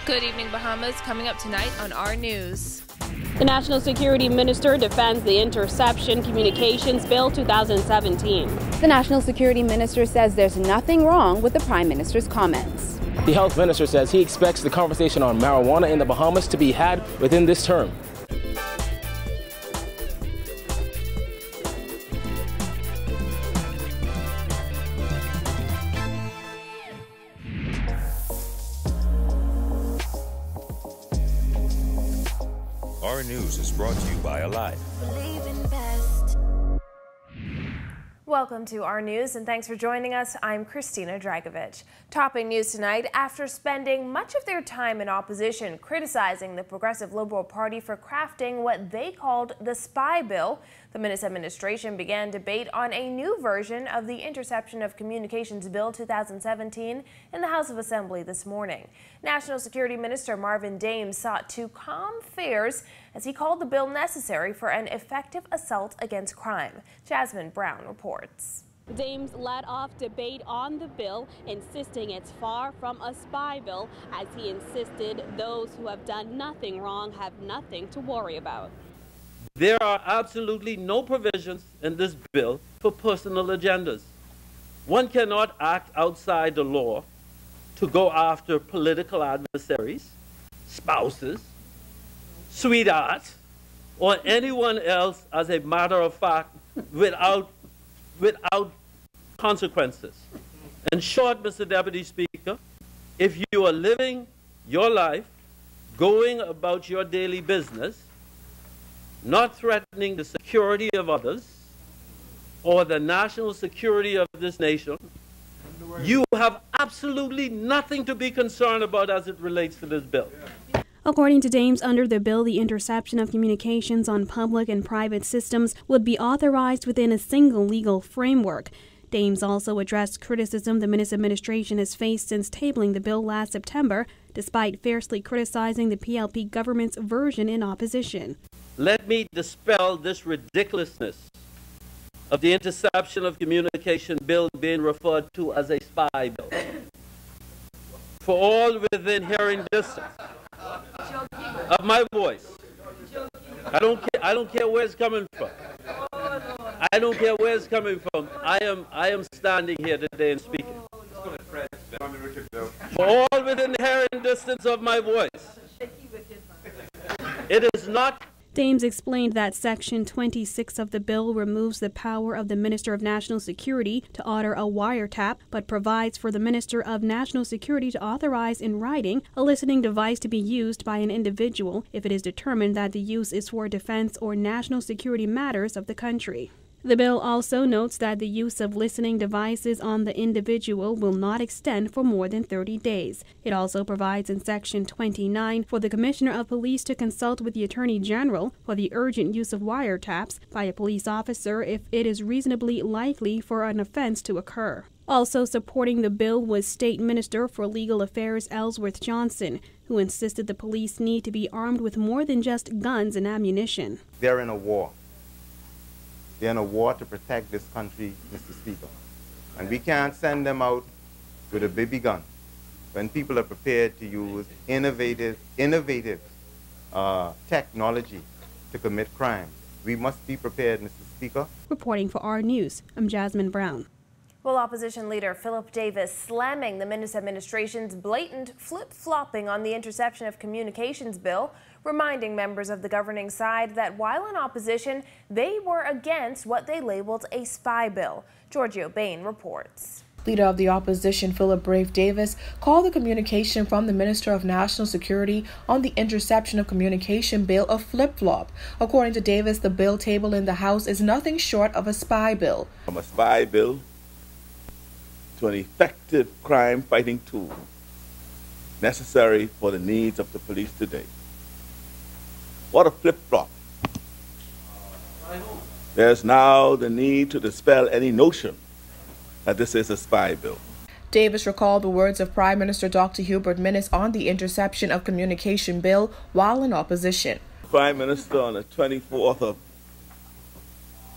Good evening, Bahamas. Coming up tonight on our news. The National Security Minister defends the Interception Communications Bill 2017. The National Security Minister says there's nothing wrong with the Prime Minister's comments. The Health Minister says he expects the conversation on marijuana in the Bahamas to be had within this term. Our news is brought to you by Alive. Welcome to our news and thanks for joining us. I'm Christina Dragovich. Topping news tonight, after spending much of their time in opposition criticizing the Progressive Liberal Party for crafting what they called the spy bill, the Minnis administration began debate on a new version of the Interception of Communications Bill 2017 in the House of Assembly this morning. National Security Minister Marvin Dames sought to calm fears as he called the bill necessary for an effective assault against crime. Jasmine Brown reports. Dames led off debate on the bill, insisting it's far from a spy bill, as he insisted those who have done nothing wrong have nothing to worry about. There are absolutely no provisions in this bill for personal agendas. One cannot act outside the law to go after political adversaries, spouses, sweethearts, or anyone else as a matter of fact without consequences. In short, Mr. Deputy Speaker, if you are living your life, going about your daily business, not threatening the security of others or the national security of this nation, you have absolutely nothing to be concerned about as it relates to this bill. According to Dames, under the bill, the interception of communications on public and private systems would be authorized within a single legal framework. Dames also addressed criticism the Minnis administration has faced since tabling the bill last September, despite fiercely criticizing the PLP government's version in opposition. Let me dispel this ridiculousness of the Interception of Communication Bill being referred to as a spy bill. For all within hearing distance of my voice, I don't care where it's coming from. I don't care where it's coming from. I am standing here today and speaking. For all within hearing distance of my voice, it is not. Dames explained that Section 26 of the bill removes the power of the Minister of National Security to order a wiretap, but provides for the Minister of National Security to authorize in writing a listening device to be used by an individual if it is determined that the use is for defense or national security matters of the country. The bill also notes that the use of listening devices on the individual will not extend for more than 30 days. It also provides in Section 29 for the Commissioner of Police to consult with the Attorney General for the urgent use of wiretaps by a police officer if it is reasonably likely for an offense to occur. Also supporting the bill was State Minister for Legal Affairs Ellsworth Johnson, who insisted the police need to be armed with more than just guns and ammunition. They're in a war. They're in a war to protect this country, Mr. Speaker. And we can't send them out with a BB gun when people are prepared to use innovative technology to commit crime. We must be prepared, Mr. Speaker. Reporting for our news, I'm Jasmine Brown. Well, opposition leader Philip Davis slamming the Minnis administration's blatant flip-flopping on the Interception of Communications bill, reminding members of the governing side that while in opposition, they were against what they labeled a spy bill. Giorgio Bain reports. Leader of the opposition, Philip Brave Davis, called the communication from the Minister of National Security on the Interception of Communication bill a flip-flop. According to Davis, the bill tabled in the House is nothing short of a spy bill. From a spy bill to an effective crime-fighting tool necessary for the needs of the police today. What a flip-flop. There's now the need to dispel any notion that this is a spy bill. Davis recalled the words of Prime Minister Dr. Hubert Minnis on the Interception of Communication bill while in opposition. Prime Minister on the 24th of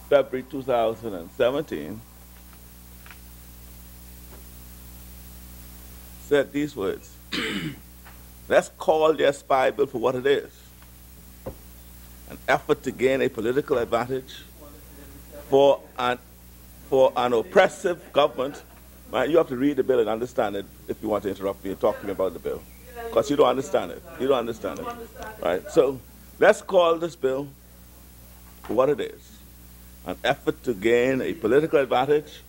February 2017 said these words: Let's call their spy bill for what it is. An effort to gain a political advantage for an oppressive government. Man, you have to read the bill and understand it if you want to interrupt me and talk to me about the bill. Because you don't understand it. You don't understand it. Right? So let's call this bill for what it is. An effort to gain a political advantage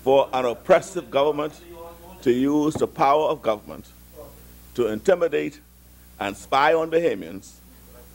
for an oppressive government to use the power of government to intimidate and spy on Bahamians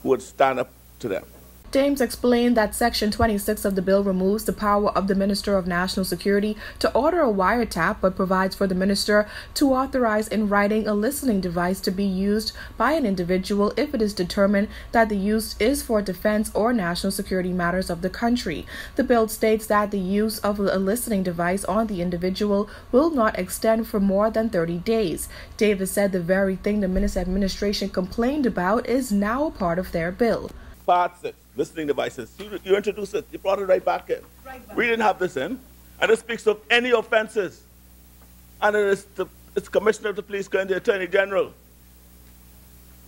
who would stand up to them. Dames explained that Section 26 of the bill removes the power of the Minister of National Security to order a wiretap, but provides for the minister to authorize in writing a listening device to be used by an individual if it is determined that the use is for defense or national security matters of the country. The bill states that the use of a listening device on the individual will not extend for more than 30 days. Davis said the very thing the Minnis administration complained about is now a part of their bill. Part 6. Listening devices. You introduced it. You brought it right back in. We didn't have this in. And it speaks of any offenses. And it's Commissioner of the Police going to the Attorney General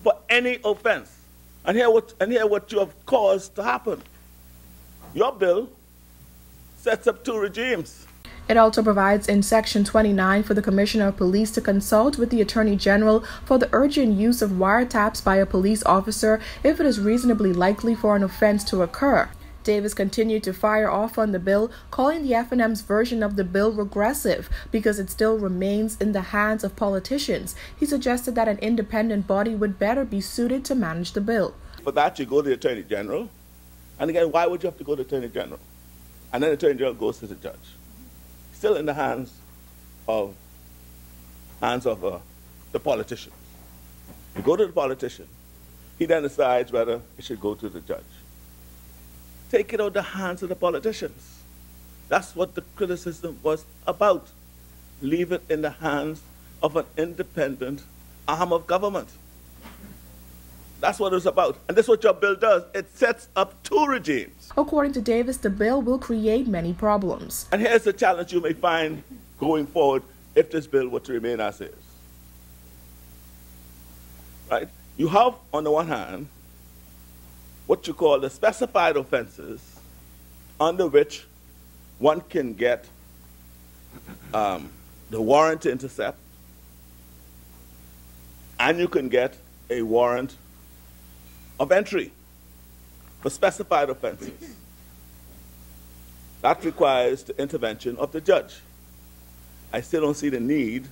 for any offense. And hear what you have caused to happen. Your bill sets up 2 regimes. It also provides in Section 29 for the Commissioner of Police to consult with the Attorney General for the urgent use of wiretaps by a police officer if it is reasonably likely for an offense to occur. Davis continued to fire off on the bill, calling the FNM's version of the bill regressive because it still remains in the hands of politicians. He suggested that an independent body would better be suited to manage the bill. For that, you go to the Attorney General. And again, why would you have to go to the Attorney General? And then the Attorney General goes to the judge. Still in the hands of the politicians. You go to the politician. He then decides whether it should go to the judge. Take it out of the hands of the politicians. That's what the criticism was about. Leave it in the hands of an independent arm of government. That's what it was about. And that's what your bill does. It sets up 2 regimes. According to Davis, the bill will create many problems. And here's the challenge you may find going forward if this bill were to remain as is. Right? You have, on the one hand, what you call the specified offenses under which one can get the warrant to intercept, and you can get a warrant of entry for specified offenses. That requires the intervention of the judge. I still don't see the need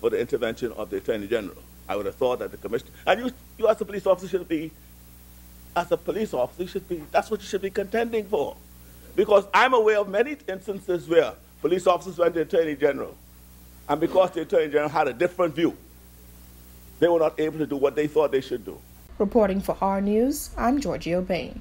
for the intervention of the Attorney General. I would have thought that the Commissioner, and you as a police officer should be, that's what you should be contending for. Because I'm aware of many instances where police officers went to the Attorney General, and because the Attorney General had a different view, they were not able to do what they thought they should do. Reporting for R News, I'm Georgia Bain.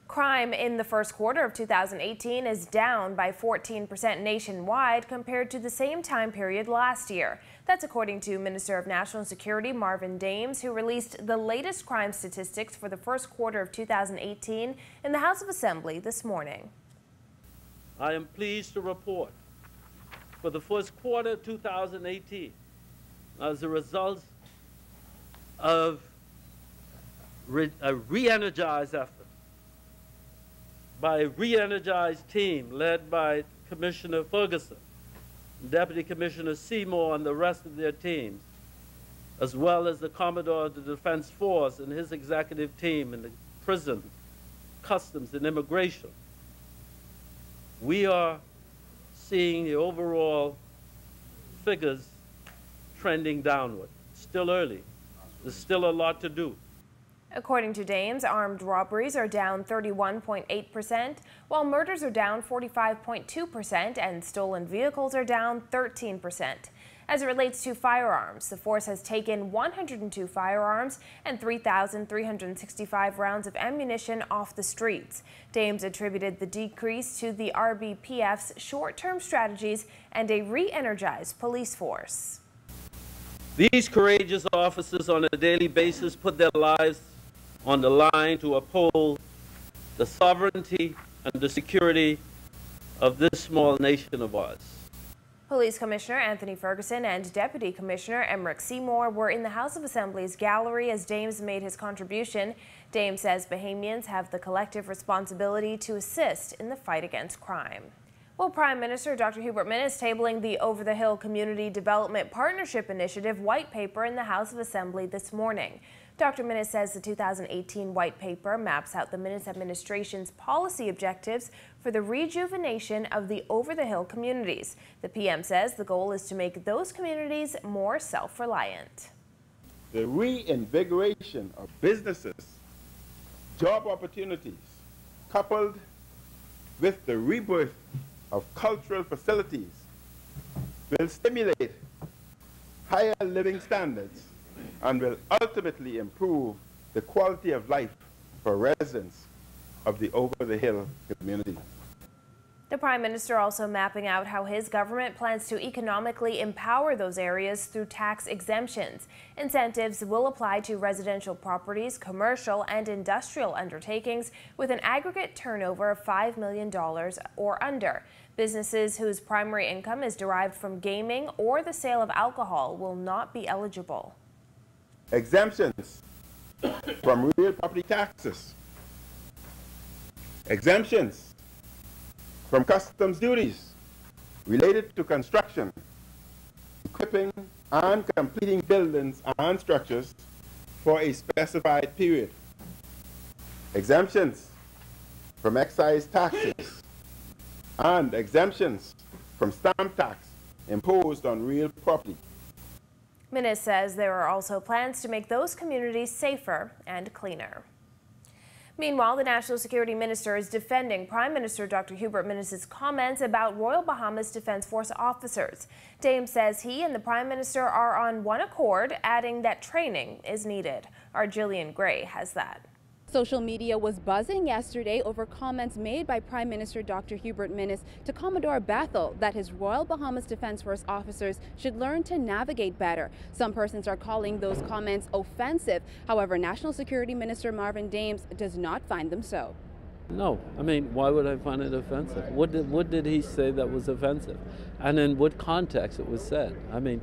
Crime in the first quarter of 2018 is down by 14% nationwide compared to the same time period last year. That's according to Minister of National Security Marvin Dames, who released the latest crime statistics for the first quarter of 2018 in the House of Assembly this morning. I am pleased to report for the first quarter of 2018, as a result of a re-energized effort by a re-energized team led by Commissioner Ferguson, Deputy Commissioner Seymour and the rest of their teams, as well as the Commodore of the Defense Force and his executive team in the prison, customs, and immigration. We are seeing the overall figures trending downward. Still early. There's still a lot to do. According to Dames, armed robberies are down 31.8%, while murders are down 45.2%, and stolen vehicles are down 13%. As it relates to firearms, the force has taken 102 firearms and 3,365 rounds of ammunition off the streets. Dames attributed the decrease to the RBPF's short-term strategies and a re-energized police force. These courageous officers on a daily basis put their lives on the line to uphold the sovereignty and the security of this small nation of ours. Police Commissioner Anthony Ferguson and Deputy Commissioner Emmerich Seymour were in the House of Assembly's gallery as Dames made his contribution. Dames says Bahamians have the collective responsibility to assist in the fight against crime. Well, Prime Minister Dr. Hubert Minnis tabling the Over the Hill Community Development Partnership Initiative white paper in the House of Assembly this morning. Dr. Minnis says the 2018 white paper maps out the Minnis administration's policy objectives for the rejuvenation of the Over the Hill communities. The PM says the goal is to make those communities more self-reliant. The reinvigoration of businesses, job opportunities, coupled with the rebirth of cultural facilities, will stimulate higher living standards and will ultimately improve the quality of life for residents of the Over the Hill community. The Prime Minister also mapping out how his government plans to economically empower those areas through tax exemptions. Incentives will apply to residential properties, commercial and industrial undertakings with an aggregate turnover of $5 million or under. Businesses whose primary income is derived from gaming or the sale of alcohol will not be eligible. Exemptions from real property taxes, exemptions from customs duties related to construction, equipping and completing buildings and structures for a specified period, exemptions from excise taxes, and exemptions from stamp tax imposed on real property. Minnis says there are also plans to make those communities safer and cleaner. Meanwhile, the National Security Minister is defending Prime Minister Dr. Hubert Minnis' comments about Royal Bahamas Defence Force officers. Dame says he and the Prime Minister are on one accord, adding that training is needed. Our Jillian Gray has that. Social media was buzzing yesterday over comments made by Prime Minister Dr. Hubert Minnis to Commodore Bethel that his Royal Bahamas Defence Force officers should learn to navigate better. Some persons are calling those comments offensive. However, National Security Minister Marvin Dames does not find them so. No, I mean, why would I find it offensive? What did he say that was offensive? And in what context it was said? I mean,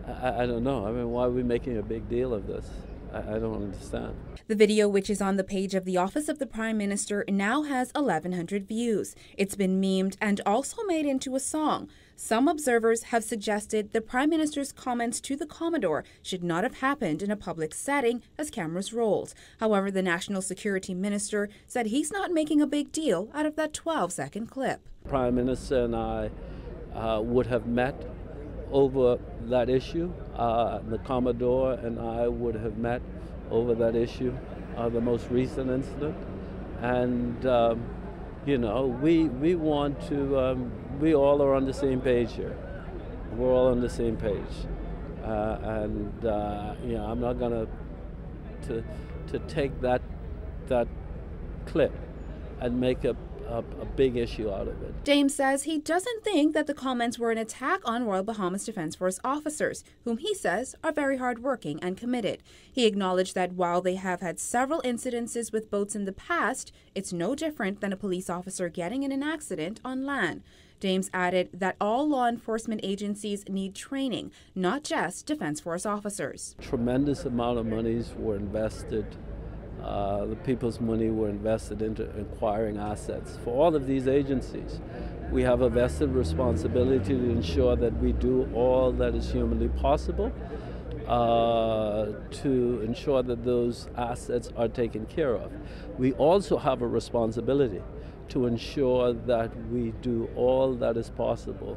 I don't know. I mean, why are we making a big deal of this? I don't understand. The video, which is on the page of the Office of the Prime Minister, now has 1,100 views. It's been memed and also made into a song. Some observers have suggested the Prime Minister's comments to the Commodore should not have happened in a public setting as cameras rolled. However, the National Security Minister said he's not making a big deal out of that 12-second clip. Prime Minister and I would have met over that issue. The Commodore and I would have met over that issue, the most recent incident. And, you know, we want to, we all are on the same page here. We're all on the same page. You know, I'm not going to take that clip and make a big issue out of it. James says he doesn't think that the comments were an attack on Royal Bahamas Defence Force officers, whom he says are very hardworking and committed. He acknowledged that while they have had several incidences with boats in the past, it's no different than a police officer getting in an accident on land. James added that all law enforcement agencies need training, not just Defence Force officers. Tremendous amount of monies were invested. The people's money were invested into acquiring assets. For all of these agencies, we have a vested responsibility to ensure that we do all that is humanly possible to ensure that those assets are taken care of. We also have a responsibility to ensure that we do all that is possible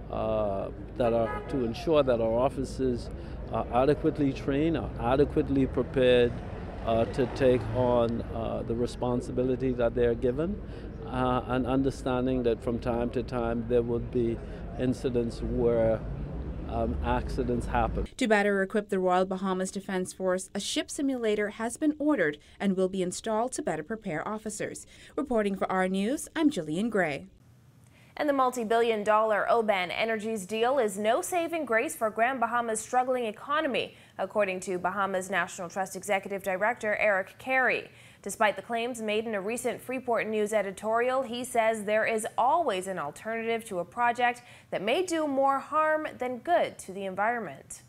to ensure that our officers are adequately trained, are adequately prepared to take on the responsibility that they are given, and understanding that from time to time there will be incidents where accidents happen. To better equip the Royal Bahamas Defence Force, a ship simulator has been ordered and will be installed to better prepare officers. Reporting for our News, I'm Jillian Gray. And the multi-billion-dollar Oban Energies deal is no saving grace for Grand Bahama's struggling economy, according to Bahamas National Trust Executive Director Eric Carey. Despite the claims made in a recent Freeport News editorial, he says there is always an alternative to a project that may do more harm than good to the environment.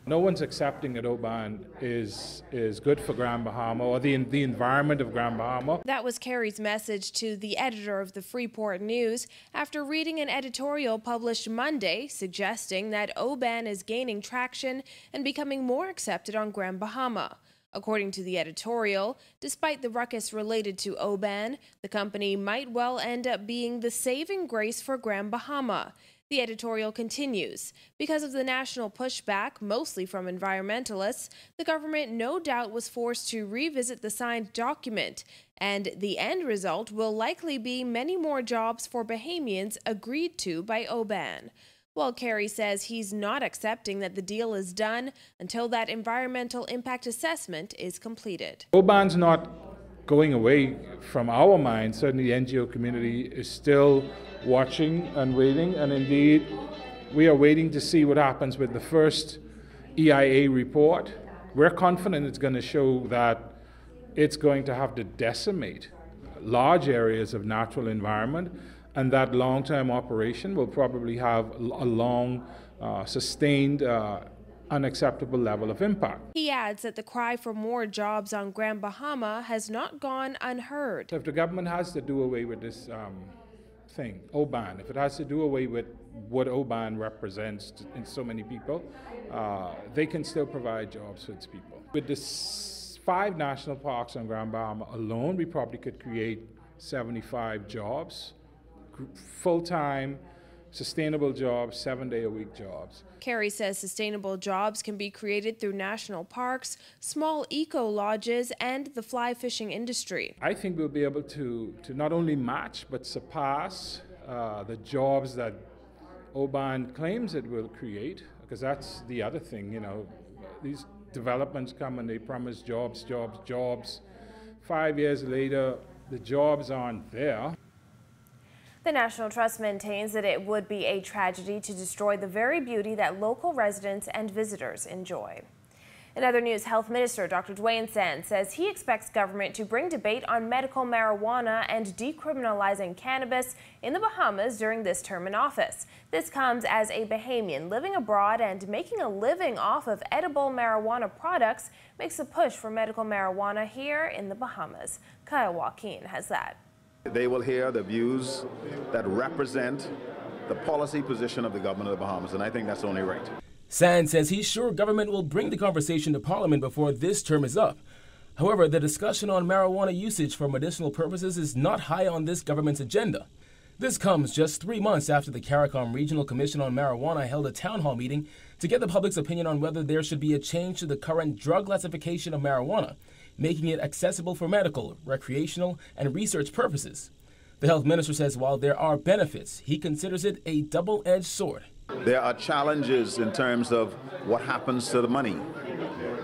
No one's accepting that Oban is good for Grand Bahama or the environment of Grand Bahama. That was Carey's message to the editor of the Freeport News after reading an editorial published Monday suggesting that Oban is gaining traction and becoming more accepted on Grand Bahama. According to the editorial, despite the ruckus related to Oban, the company might well end up being the saving grace for Grand Bahama. The editorial continues, because of the national pushback, mostly from environmentalists, the government no doubt was forced to revisit the signed document, and the end result will likely be many more jobs for Bahamians agreed to by Oban. While Carey says he's not accepting that the deal is done until that environmental impact assessment is completed. Oban's not going away from our minds. Certainly the NGO community is still watching and waiting, and indeed we are waiting to see what happens with the first EIA report. We're confident it's going to show that it's going to have to decimate large areas of natural environment, and that long-term operation will probably have a long, sustained, unacceptable level of impact. He adds that the cry for more jobs on Grand Bahama has not gone unheard. So if the government has to do away with this thing, Oban, if it has to do away with what Oban represents in so many people, they can still provide jobs for its people. With the 5 national parks on Grand Bahama alone, we probably could create 75 jobs. Full-time, sustainable jobs, 7-day-a-week jobs. Carey says sustainable jobs can be created through national parks, small eco-lodges, and the fly fishing industry. I think we'll be able to not only match but surpass the jobs that Oban claims it will create, because that's the other thing, you know. These developments come and they promise jobs, jobs, jobs. 5 years later, the jobs aren't there. The National Trust maintains that it would be a tragedy to destroy the very beauty that local residents and visitors enjoy. In other news, Health Minister Dr. Dwayne Sands says he expects government to bring debate on medical marijuana and decriminalizing cannabis in the Bahamas during this term in office. This comes as a Bahamian living abroad and making a living off of edible marijuana products makes a push for medical marijuana here in the Bahamas. Kyle Joaquin has that. They will hear the views that represent the policy position of the government of the Bahamas, and I think that's only right. Sands says he's sure government will bring the conversation to Parliament before this term is up. However, the discussion on marijuana usage for medicinal purposes is not high on this government's agenda. This comes just 3 months after the CARICOM Regional Commission on Marijuana held a town hall meeting to get the public's opinion on whether there should be a change to the current drug classification of marijuana, making it accessible for medical, recreational, and research purposes. The health minister says while there are benefits, he considers it a double-edged sword. There are challenges in terms of what happens to the money.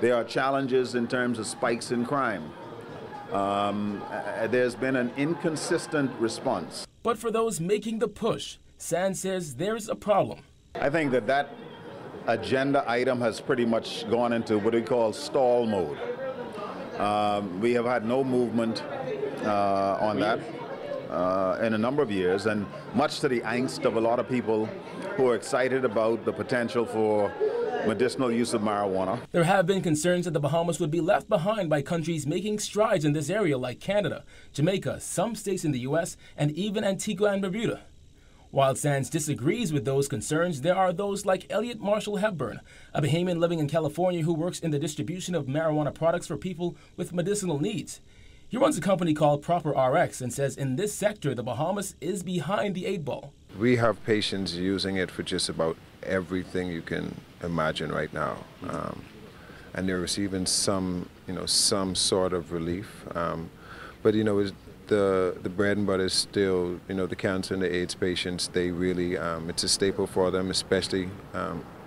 There are challenges in terms of spikes in crime. There's been an inconsistent response. But for those making the push, Sands says there's a problem. I think that agenda item has pretty much gone into what we call stall mode. We have had no movement on that in a number of years, and much to the angst of a lot of people who are excited about the potential for medicinal use of marijuana. There have been concerns that the Bahamas would be left behind by countries making strides in this area like Canada, Jamaica, some states in the U.S., and even Antigua and Bermuda. While Sands disagrees with those concerns, there are those like Elliot Marshall Hepburn, a Bahamian living in California who works in the distribution of marijuana products for people with medicinal needs. He runs a company called Proper RX and says in this sector, the Bahamas is behind the 8 ball. We have patients using it for just about everything you can imagine right now. And they're receiving some sort of relief. But, the bread and butter is still, the cancer and the AIDS patients, they really, it's a staple for them, especially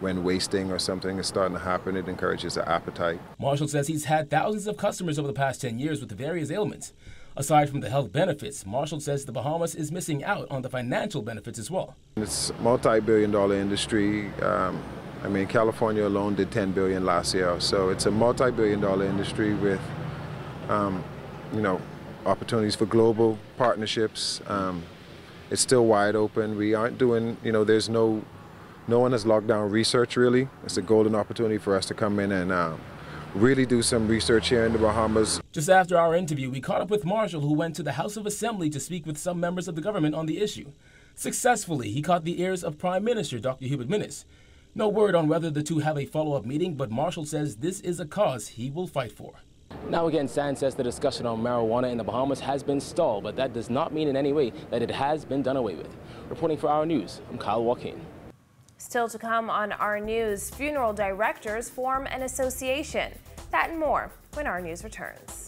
when wasting or something is starting to happen. It encourages the appetite. Marshall says he's had thousands of customers over the past 10 years with various ailments. Aside from the health benefits, Marshall says the Bahamas is missing out on the financial benefits as well. It's a multi-billion-dollar industry. I mean, California alone did $10 billion last year, so it's a multi-billion-dollar industry with, you know, opportunities for global partnerships. It's still wide open. We aren't doing, you know, there's no one has locked down research really. It's a golden opportunity for us to come in and really do some research here in the Bahamas. Just after our interview, we caught up with Marshall, who went to the House of Assembly to speak with some members of the government on the issue. Successfully, he caught the ears of Prime Minister Dr. Hubert Minnis. No word on whether the two have a follow-up meeting, but Marshall says this is a cause he will fight for. Now again, San says the discussion on marijuana in the Bahamas has been stalled, but that does not mean in any way that it has been done away with. Reporting for Our News, I'm Kyle Joaquin. Still to come on Our News, funeral directors form an association. That and more when Our News returns.